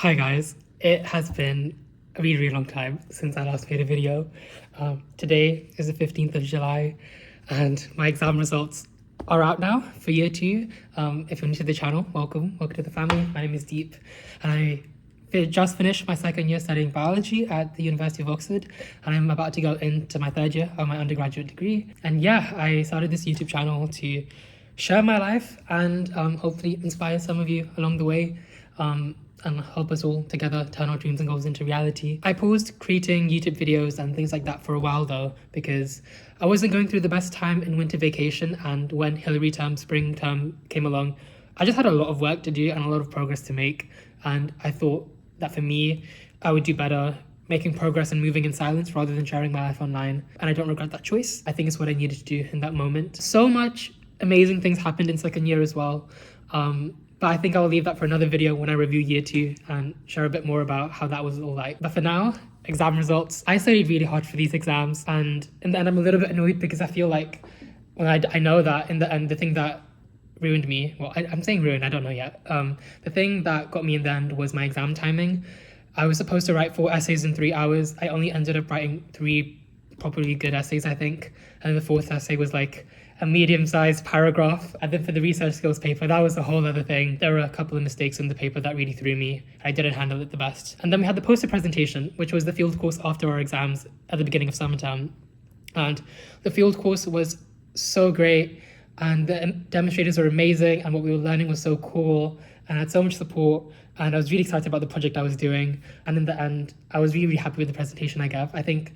Hi guys, it has been a really long time since I last made a video. Today is the 15th of July and my exam results are out now for year 2. If you're new to the channel, welcome to the family. My name is Deep and I just finished my second year studying biology at the University of Oxford and I'm about to go into my third year of my undergraduate degree. And yeah, I started this YouTube channel to share my life and hopefully inspire some of you along the way. And help us all together turn our dreams and goals into reality. I paused creating YouTube videos and things like that for a while though, because I wasn't going through the best time in winter vacation, and when Hillary term, spring term came along, I just had a lot of work to do and a lot of progress to make, and I thought that for me, I would do better making progress and moving in silence rather than sharing my life online, and I don't regret that choice. I think it's what I needed to do in that moment. So much amazing things happened in second year as well. But I think I'll leave that for another video when I review year 2 and share a bit more about how that was all like. But for now, exam results. I studied really hard for these exams, and in the end I'm a little bit annoyed because I feel like, well, I know that in the end the thing that ruined me, well, I'm saying ruined, I don't know yet. The thing that got me in the end was my exam timing. I was supposed to write 4 essays in 3 hours. I only ended up writing 3 properly good essays, I think. And the 4th essay was like a medium-sized paragraph. And then for the research skills paper, that was a whole other thing. There were a couple of mistakes in the paper that really threw me. I didn't handle it the best. And then we had the poster presentation, which was the field course after our exams at the beginning of summer term. And the field course was so great, and the demonstrators were amazing, and what we were learning was so cool, and I had so much support, and I was really excited about the project I was doing. And in the end, I was really happy with the presentation I gave. I think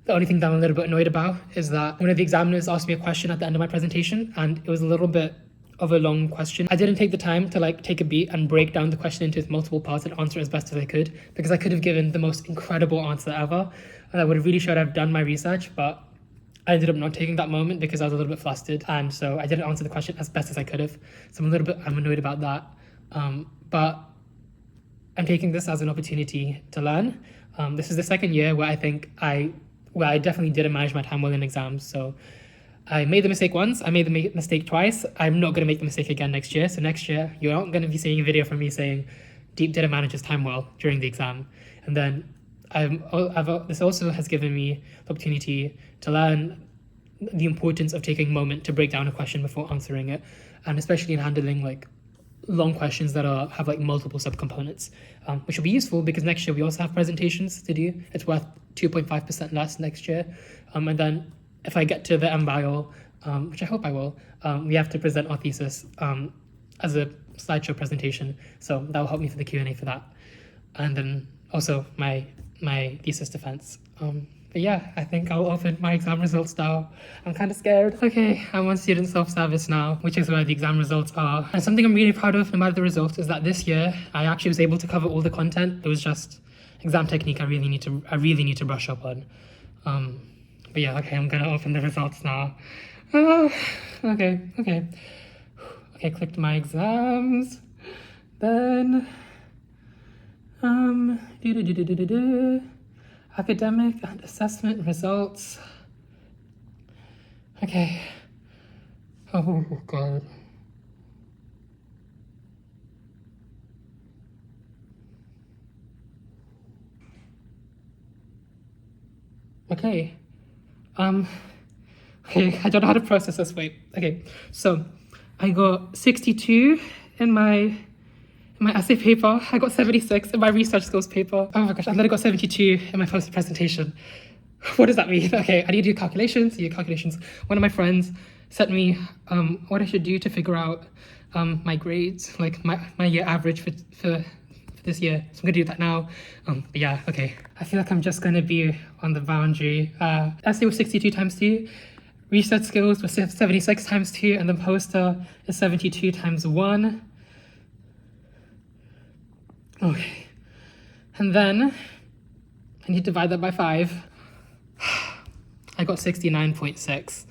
the only thing that I'm a little bit annoyed about is that one of the examiners asked me a question at the end of my presentation, and it was a little bit of a long question. I didn't take the time to take a beat and break down the question into its multiple parts and answer as best as I could, because I could have given the most incredible answer ever, and I would have really showed I've done my research, but I ended up not taking that moment because I was a little bit flustered, and so I didn't answer the question as best as I could have. So I'm annoyed about that. But I'm taking this as an opportunity to learn. This is the second year where I think I definitely didn't manage my time well in exams. So I made the mistake once, I made the mistake twice. I'm not going to make the mistake again next year. So next year, you're not going to be seeing a video from me saying, Deep didn't manage his time well during the exam. And then this also has given me the opportunity to learn the importance of taking a moment to break down a question before answering it. And especially in handling long questions that have multiple subcomponents, which will be useful because next year we also have presentations to do. It's worth 2.5% less next year. And then if I get to the MBio, which I hope I will, we have to present our thesis as a slideshow presentation. So that will help me for the Q&A for that. And then also my thesis defense. But yeah, I think I'll open my exam results now. I'm kind of scared. Okay, I'm on student self-service now, which is where the exam results are. And something I'm really proud of, no matter the results, is that this year I actually was able to cover all the content. It was just exam technique I really need to brush up on. But yeah, okay, I'm gonna open the results now. Okay, clicked my exams. Then academic and assessment results. Okay. Oh god. Okay. Okay, I don't know how to process this. Wait. Okay. So I got 62 in my essay paper. I got 76 in my research skills paper. Oh my gosh, and then I got 72 in my poster presentation. What does that mean? Okay, I need to do calculations. One of my friends sent me what I should do to figure out my grades, my year average for this year. So I'm gonna do that now. But yeah, okay. I feel like I'm just gonna be on the boundary. Essay was 62 times 2. Research skills was 76 times 2, and then poster is 72 times 1. Okay, and then I need to divide that by 5. I got 69.6,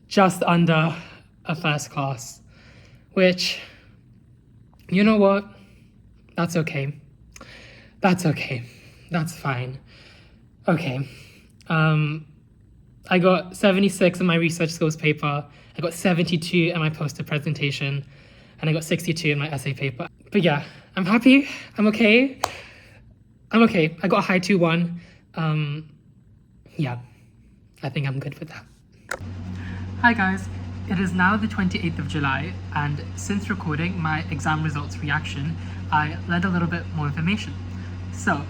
just under a first class, which, you know what? That's okay. That's fine. Okay, I got 76 in my research skills paper. I got 72 in my poster presentation. and I got 62 in my essay paper. But yeah, I'm happy. I'm okay. I got a high 2-1. Yeah, I think I'm good with that. Hi guys, it is now the 28th of July, and since recording my exam results reaction, I learned a little bit more information. So,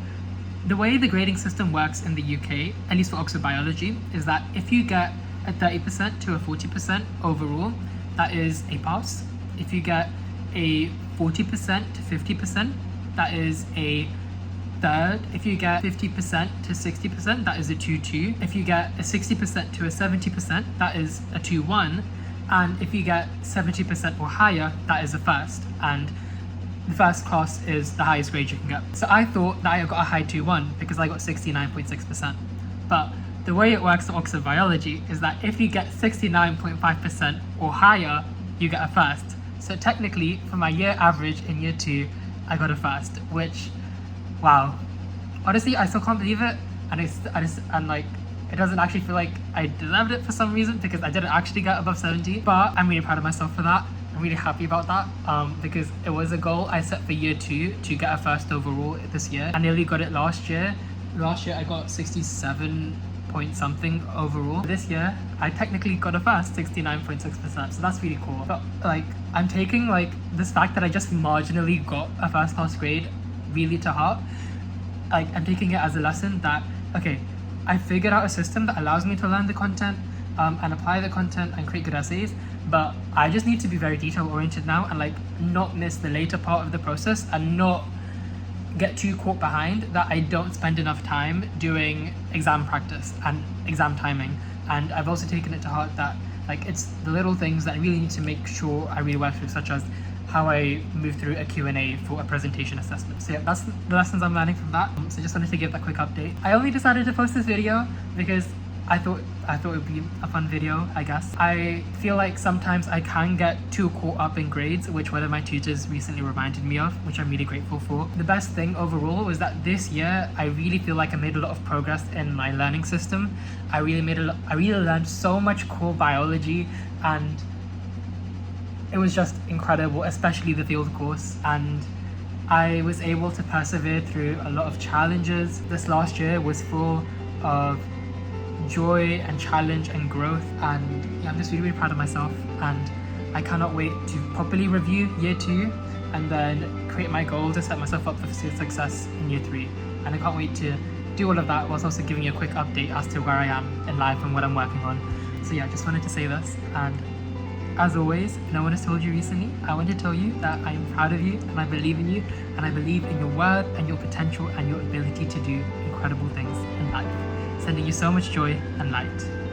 the way the grading system works in the UK, at least for Oxford Biology, is that if you get a 30% to a 40% overall, that is a pass. If you get a 40% to 50%, that is a third. If you get 50% to 60%, that is a 2-2. If you get a 60% to a 70%, that is a 2-1. And if you get 70% or higher, that is a first. And the first class is the highest grade you can get. So I thought that I got a high 2-1 because I got 69.6%. But the way it works in Oxford Biology is that if you get 69.5% or higher, you get a first. So technically, for my year average in year 2, I got a first, which, wow. Honestly, I still can't believe it, and it doesn't actually feel like I deserved it for some reason because I didn't actually get above 70. But I'm really proud of myself for that. I'm really happy about that because it was a goal I set for year 2 to get a first overall this year. I nearly got it last year. Last year I got 67 point something overall. This year I technically got a first, 69.6%, so that's really cool. But I'm taking this fact that I just marginally got a first class grade really to heart. I'm taking it as a lesson that, okay, I figured out a system that allows me to learn the content and apply the content and create good essays, but I just need to be very detail oriented now and not miss the later part of the process and not get too caught behind that I don't spend enough time doing exam practice and exam timing. And I've also taken it to heart that it's the little things that I really need to make sure I really work through, such as how I move through a Q&A for a presentation assessment. So yeah, that's the lessons I'm learning from that. So just wanted to give that quick update. I only decided to post this video because I thought it would be a fun video, I guess. I feel like sometimes I can get too caught up in grades, which one of my tutors recently reminded me of, which I'm really grateful for. The best thing overall was that this year, I really feel like I made a lot of progress in my learning system. I really learned so much cool biology, and it was just incredible, especially the field course. And I was able to persevere through a lot of challenges. This last year was full of joy and challenge and growth, and yeah, I'm just really proud of myself, and I cannot wait to properly review year 2 and then create my goals to set myself up for success in year 3. And I can't wait to do all of that whilst also giving you a quick update as to where I am in life and what I'm working on. So yeah, just wanted to say this, and as always, no one has told you recently, I want to tell you that I am proud of you and I believe in you, and I believe in your worth and your potential and your ability to do incredible things in life. Sending you so much joy and light.